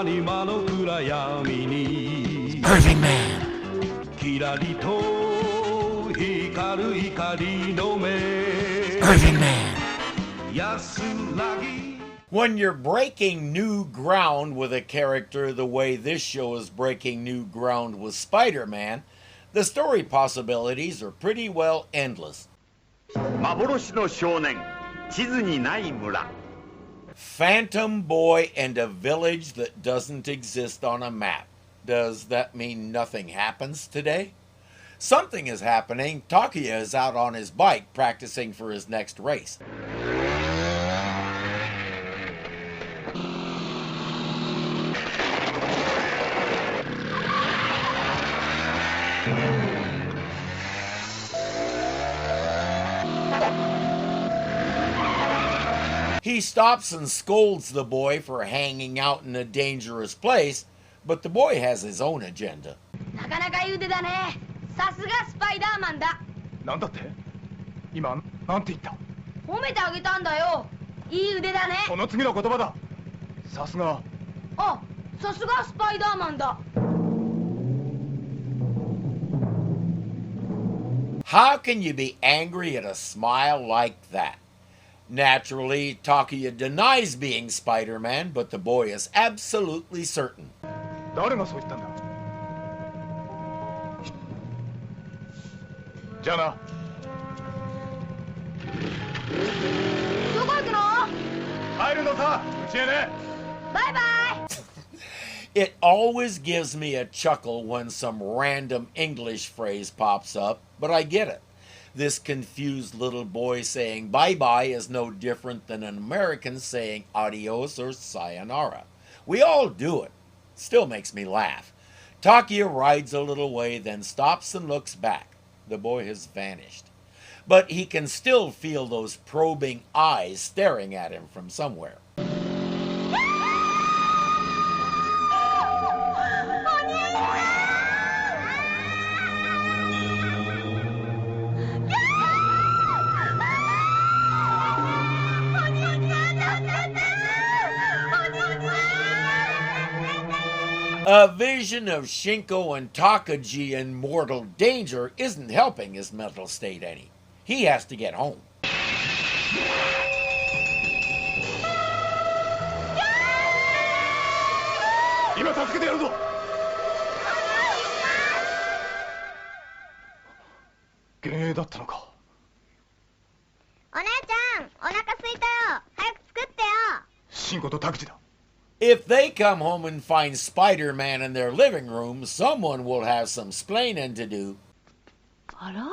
間の暗闇に Irvingman キラリと光る光の目 Irvingman 安らぎ When you're breaking new ground with a character the way this show is breaking new ground with Spider-Man, the story possibilities are pretty well endless. 幻の少年地図にない村 Phantom Boy and a village that doesn't exist on a map. Does that mean nothing happens today? Something is happening. Takuya is out on his bike practicing for his next race. He stops and scolds the boy for hanging out in a dangerous place, but the boy has his own agenda. なかなかいい腕だね。さすがスパイダーマンだ。なんだって今なんて言った？褒めてあげたんだよ。いい腕だね。その次の言葉だ。さすが。あ、さすがスパイダーマンだ。How can you be angry at a smile like that? Naturally, Takuya denies being Spider-Man, but the boy is absolutely certain. 誰がそう言ったんだ？じゃあな。どこ行くの？帰るのさ、うちへね。バイバイ。 It always gives me a chuckle when some random English phrase pops up, but I get it. This confused little boy saying bye-bye is no different than an American saying adios or sayonara. We all do it. Still makes me laugh. Takuya rides a little way, then stops and looks back. The boy has vanished. But he can still feel those probing eyes staring at him from somewhere. A vision of Shinko and Takaji in mortal danger isn't helping his mental state any. He has to get home. 今助けてやるぞ。幻影だったのか。お姉ちゃん、お腹空いたよ。早く作ってよ。シンコとタクジだ。 If they come home and find Spider-Man in their living room, someone will have some splaining to do. あら？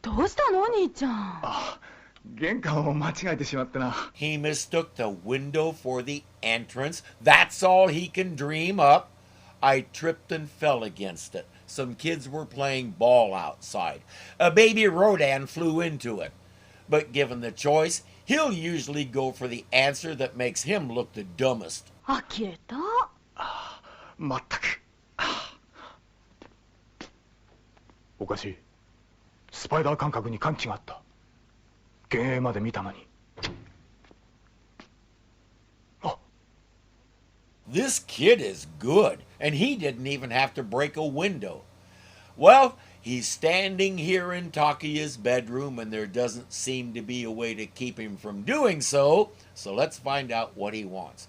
どうしたの、兄ちゃん。あ、玄関を間違えてしまってな。 He mistook the window for the entrance. That's all he can dream up. I tripped and fell against it. Some kids were playing ball outside. A baby Rodan flew into it. But given the choice, he'll usually go for the answer that makes him look the dumbest. 呆れた。まったく。おかしい。スパイダー感覚に感知があった。幻影まで見たのに。あ。 This kid is good, and he didn't even have to break a window. Well, he's standing here in Takuya's bedroom, and there doesn't seem to be a way to keep him from doing so, so let's find out what he wants.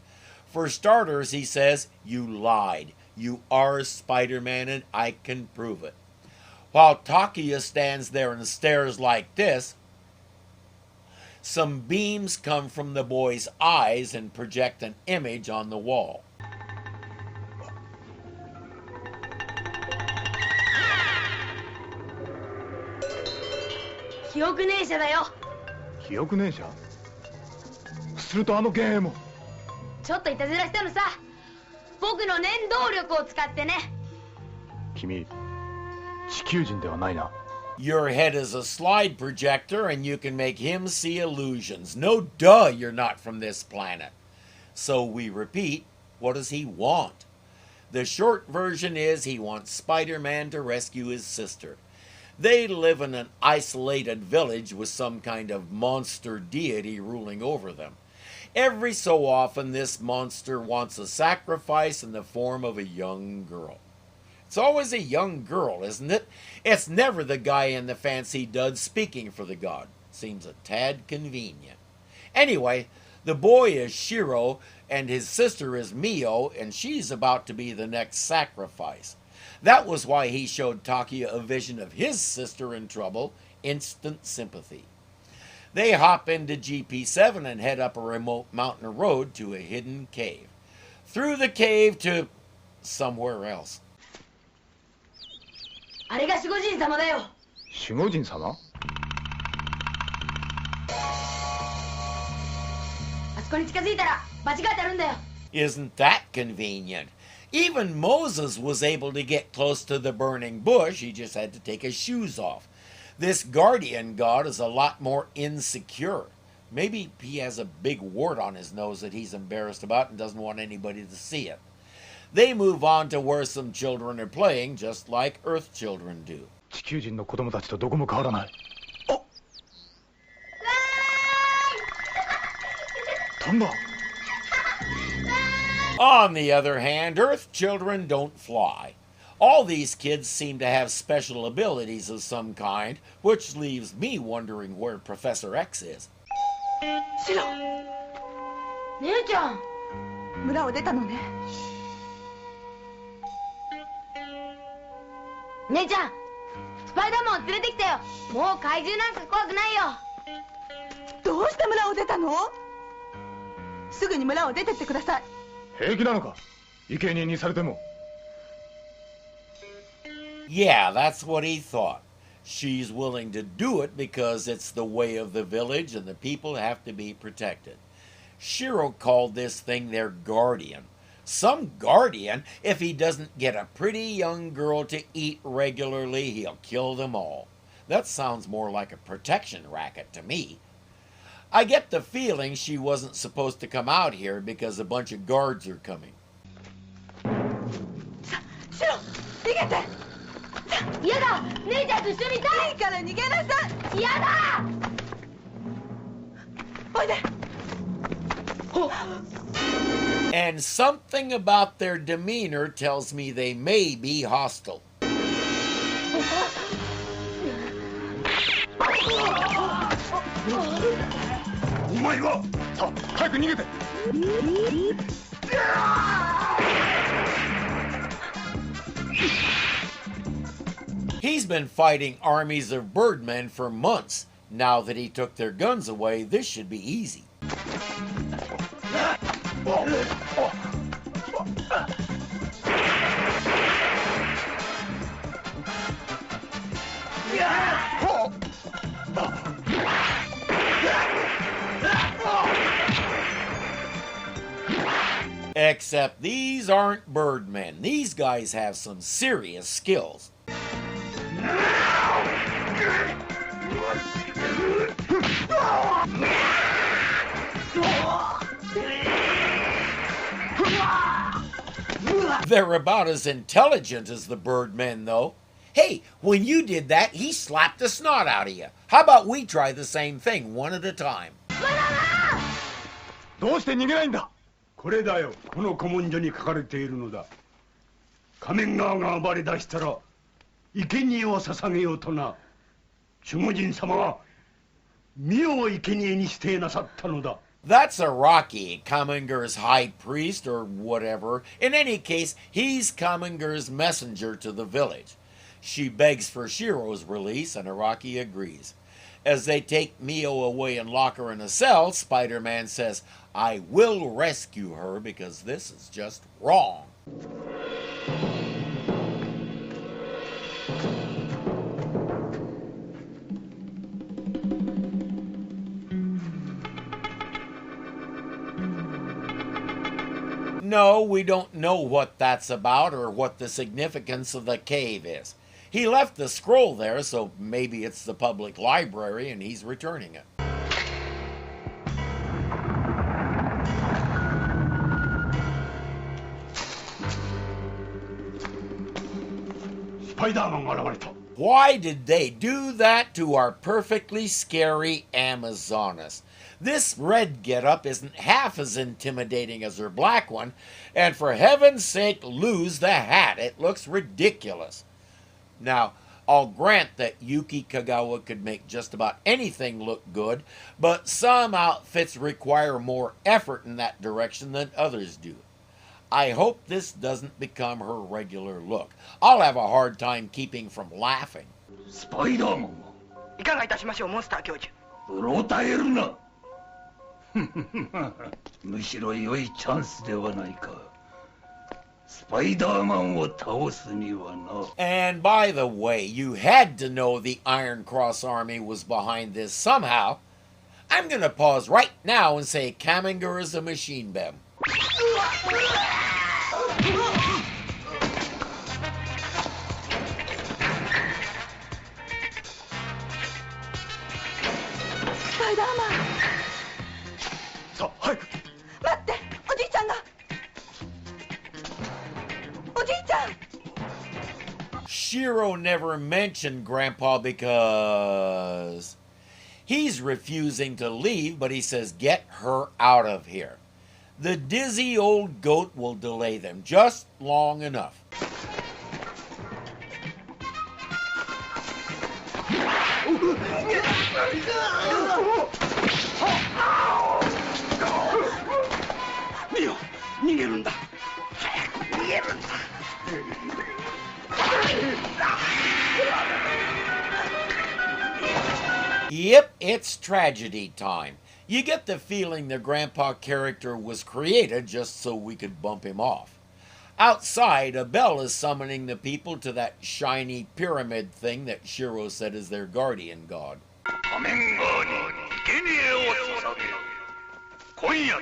For starters, he says, "You lied. You are Spider-Man, and I can prove it." While Takuya stands there and stares like this, some beams come from the boy's eyes and project an image on the wall. 記憶念写だよ。記憶念写？するとあの幻影も。ちょっといたずらしたのさ。僕の念動力を使ってね。君、地球人ではないな。 Your head is a slide projector and you can make him see illusions. No duh, you're not from this planet. So we repeat, what does he want? The short version is he wants Spider-Man to rescue his sister. They live in an isolated village with some kind of monster deity ruling over them. Every so often, this monster wants a sacrifice in the form of a young girl. It's always a young girl, isn't it? It's never the guy in the fancy duds speaking for the god. Seems a tad convenient. Anyway, the boy is Shiro, and his sister is Mio, and she's about to be the next sacrifice. That was why he showed Takuya a vision of his sister in trouble. Instant sympathy. They hop into GP7 and head up a remote mountain road to a hidden cave. Through the cave to somewhere else. あれが守護神様だよ。守護神様？あそこに近づいたら間違えてあるんだよ。 Isn't that convenient? Even Moses was able to get close to the burning bush. He just had to take his shoes off. This guardian god is a lot more insecure. Maybe he has a big wart on his nose that he's embarrassed about and doesn't want anybody to see it. They move on to where some children are playing, just like Earth children do. 地球人の子供たちとどこも変わらない。あ、飛んだ。 On the other hand, Earth children don't fly. All these kids seem to have special abilities of some kind, which leaves me wondering where Professor X is. シロ、姉ちゃん。村を出たのね。姉ちゃん、スパイダーマンを連れてきたよ。もう怪獣なんか怖くないよ。どうして村を出たの？すぐに村を出てってください。平気なのか？生贄にされても。Yeah, that's what he thought. She's willing to do it because it's the way of the village and the people have to be protected. Shiro called this thing their guardian. Some guardian? If he doesn't get a pretty young girl to eat regularly, he'll kill them all. That sounds more like a protection racket to me. I get the feeling she wasn't supposed to come out here because a bunch of guards are coming. シロ、逃げて。嫌だ、姉ちゃんと一緒にいたい。いいから逃げなさい。嫌だ。おいで。 And something about their demeanor tells me they may be hostile. お前はさあ、早く逃げて。 He's been fighting armies of birdmen for months. Now that he took their guns away, this should be easy. Except these aren't birdmen. These guys have some serious skills. They're about as intelligent as the birdmen, though. Hey, when you did that, he slapped the snot out of you. How about we try the same thing, one at a time? どうして逃げないんだ？これだよ、この古文書に書かれているのだ。仮面側が暴れ出したら生贄を捧げようとな。守護神様は身を生贄にしてなさったのだ。 That's Araki, Kamenger's high priest or whatever. In any case, he's Kamenger's messenger to the village. She begs for Shiro's release, and Araki agrees. As they take Mio away and lock her in a cell, Spider-Man says, I will rescue her because this is just wrong. No, we don't know what that's about or what the significance of the cave is. He left the scroll there, so maybe it's the public library and he's returning it. Spiderman が現れた。 Why did they do that to our perfectly scary Amazoness? This red getup isn't half as intimidating as her black one, and for heaven's sake, lose the hat. It looks ridiculous. Now, I'll grant that Yuki Kagawa could make just about anything look good, but some outfits require more effort in that direction than others do. I hope this doesn't become her regular look. I'll have a hard time keeping from laughing. スパイダーマンいかがいたしましょう、モンスター教授。はうろたえるなむしろ良いチャンスではないかスパイダーマンを倒すにはな And by the way, you had to know the Iron Cross Army was behind this somehow. I'm gonna pause right now and say Kaminger is a machine bem. スパイダーマン。さあ早く。待って、おじいちゃんが。おじいちゃん。Shiro never mentioned Grandpa because he's refusing to leave, but he says, get her out of here. The dizzy old goat will delay them just long enough. Yep, it's tragedy time. You get the feeling the Grandpa character was created just so we could bump him off. Outside, a bell is summoning the people to that shiny pyramid thing that Shiro said is their guardian god. 仮面側に生贄を捧げる今夜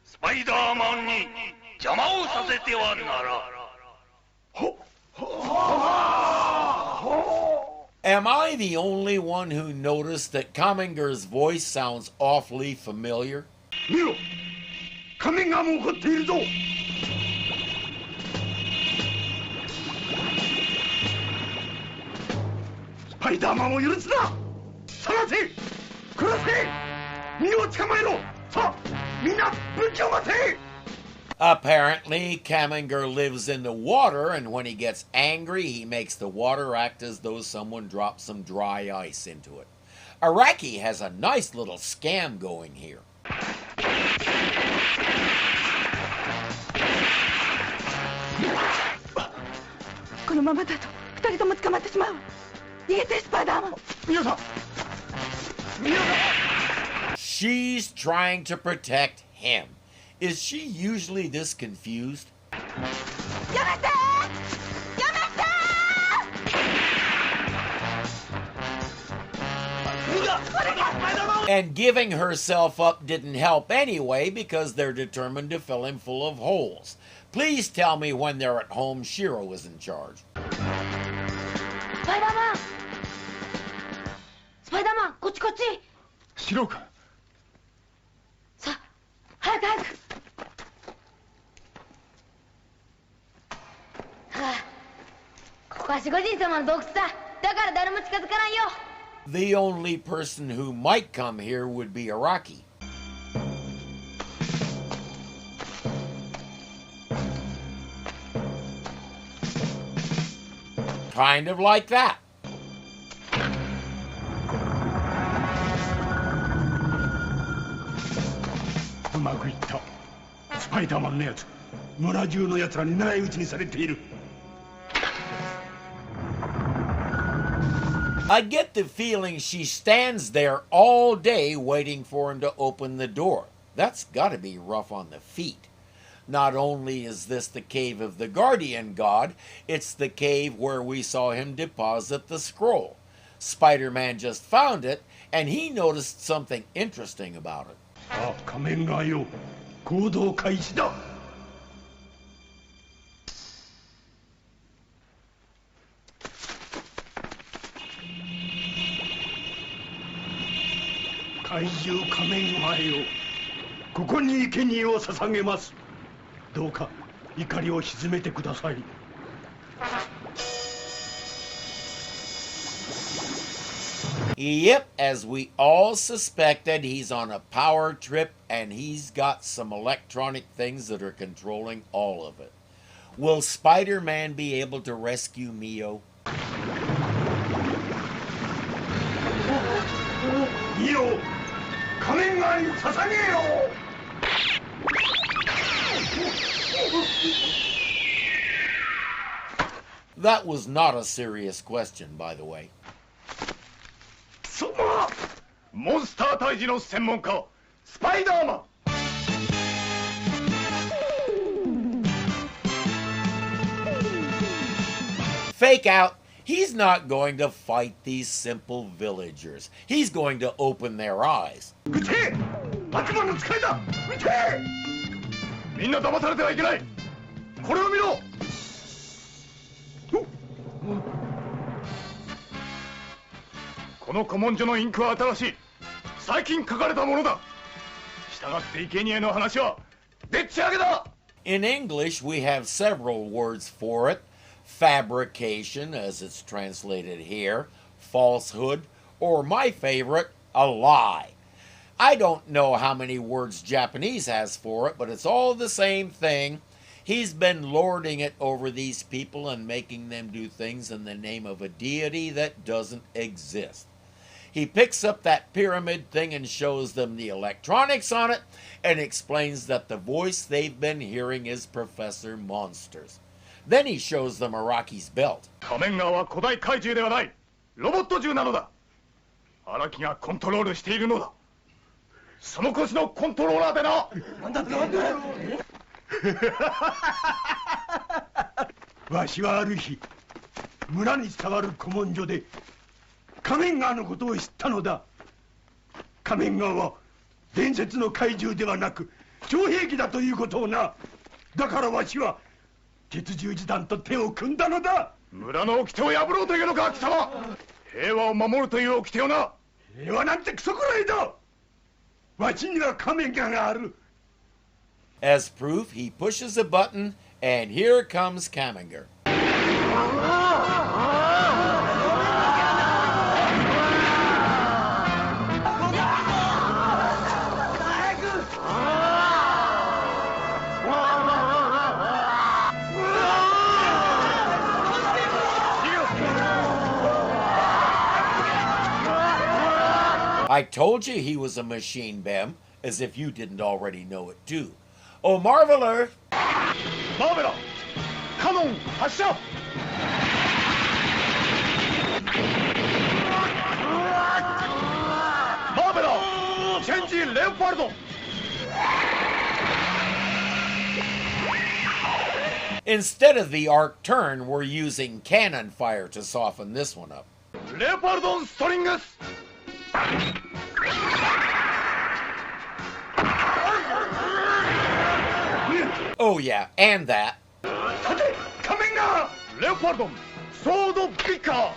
スパイダーマンに邪魔をさせてはならん Am I the only one who noticed that Kaminger's voice sounds awfully familiar? 見ろ仮面側も怒っているぞスパイダーマンを許すな探せ殺せ身を捕まえろさあみんな武器を持て Apparently, Kaminger lives in the water, and when he gets angry, he makes the water act as though someone dropped some dry ice into it. Araki has a nice little scam going here. このままだと二人とも捕まってしまう。逃げて、スパイダーマン。皆さん皆さん She's trying to protect him. Is she usually this confused? やめてやめて And giving herself up didn't help anyway because they're determined to fill him full of holes. Please tell me when they're at home Shiro is in charge. スパイダーマンスパイダーマンこっちこっちシロか。さあ早く早くはあここは守護神様の洞窟だだから誰も近づかないよ The only person who might come here would be Araki. Kind of like that. うまくいったスパイダーマンのやつ村中のやつらに狙い撃ちにされている I get the feeling she stands there all day waiting for him to open the door. That's gotta be rough on the feet. Not only is this the cave of the guardian god, it's the cave where we saw him deposit the scroll. Spider-Man just found it, and he noticed something interesting about it. さあ仮面側よ行動開始だ怪獣仮面側よここに生贄を捧げますどうか怒りを鎮めてください Yep, as we all suspected, he's on a power trip and he's got some electronic things that are controlling all of it. Will Spider-Man be able to rescue Mio? Mio, 仮面側に捧げよ! That was not a serious question, by the way. そまモンスター退治の専門家スパイダーマン Fake out. He's not going to fight these simple villagers. He's going to open their eyes. 撃て悪魔の使いだ撃てみんな騙されてはいけないこれを見ろこの古文書のインクは新しい最近書かれたものだ従って生贄の話はでっち上げだ In English, we have several words for it. Fabrication, as it's translated here, falsehood, or my favorite, a lie. I don't know how many words Japanese has for it, but it's all the same thing. He's been lording it over these people and making them do things in the name of a deity that doesn't exist. He picks up that pyramid thing and shows them the electronics on it and explains that the voice they've been hearing is Professor Monsters. Then he shows them Araki's belt. 仮面側は古代怪獣ではないロボット獣なのだ荒木がコントロールしているのだその腰のコントローラーでななんだってなんだわしはある日村に伝わる古文書で仮面側のことを知ったのだ仮面側は伝説の怪獣ではなく超兵器だということをなだからわしは鉄十字団と手を組んだのだ村の掟を破ろうというのか貴様平和を守るという掟をな平和なんてクソくらいだわしには仮面側がある As proof, he pushes a button, and here comes Kaminger. I told you he was a machine, Bem, as if you didn't already know it too. Oh, Marveler! Marveler! Cannon! 発射! Marveler! Change Leopard! Instead of the arc turn, we're using cannon fire to soften this one up. Leopardon Strings! Oh yeah, and that. さて、仮面がレオパルドンソードビッカー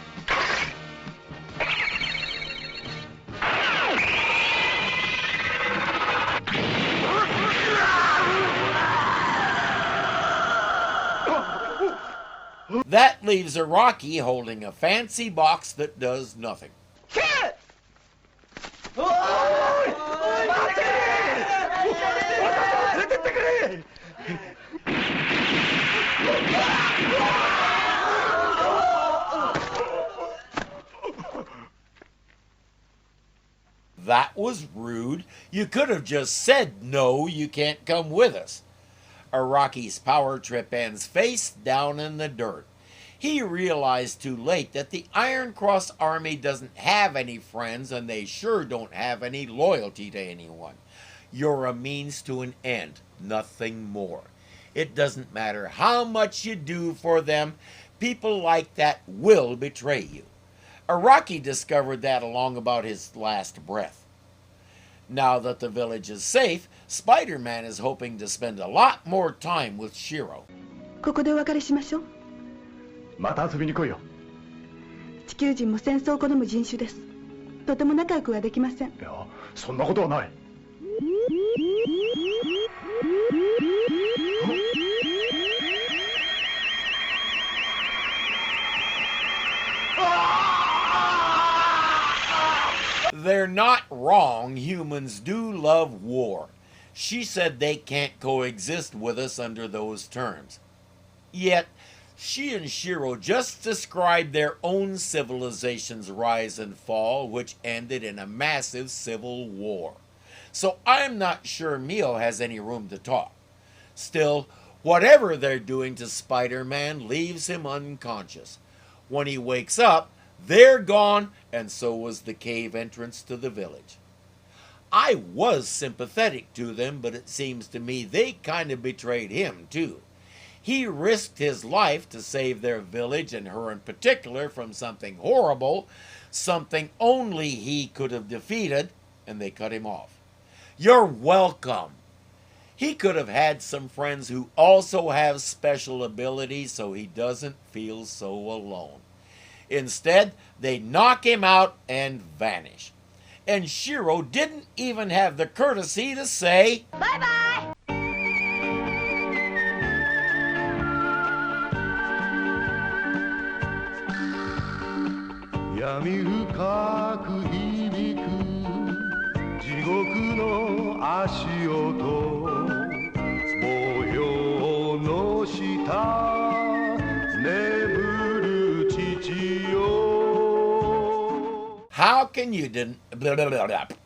That leaves Araki holding a fancy box that does nothing. That was rude. You could have just said, no, you can't come with us. Araki's power trip ends face down in the dirt. He realized too late that the Iron Cross army doesn't have any friends and they sure don't have any loyalty to anyone. You're a means to an end, nothing more. It doesn't matter how much you do for them, people like that will betray you. Araki discovered that along about his last breath. Now that the village is safe, Spider-Man is hoping to spend a lot more time with Shiro. ここでお別れしましょう。また遊びに来いよ。地球人も戦争を好む人種です。とても仲良くはできません。いや、そんなことはない。wrong, humans do love war. She said they can't coexist with us under those terms. Yet, she and Shiro just described their own civilization's rise and fall, which ended in a massive civil war. So I'm not sure Mio has any room to talk. Still, whatever they're doing to Spider-Man leaves him unconscious. When he wakes up, they're gone, and so was the cave entrance to the village. I was sympathetic to them, but it seems to me they kind of betrayed him, too. He risked his life to save their village, and her in particular, from something horrible, something only he could have defeated, and they cut him off. You're welcome. He could have had some friends who also have special abilities so he doesn't feel so alone. Instead, they knock him out and vanish. And Shiro didn't even have the courtesy to say, Bye-bye!闇深く響く地獄の足音模様の下眠る父よ how can you blah, blah, blah, blah.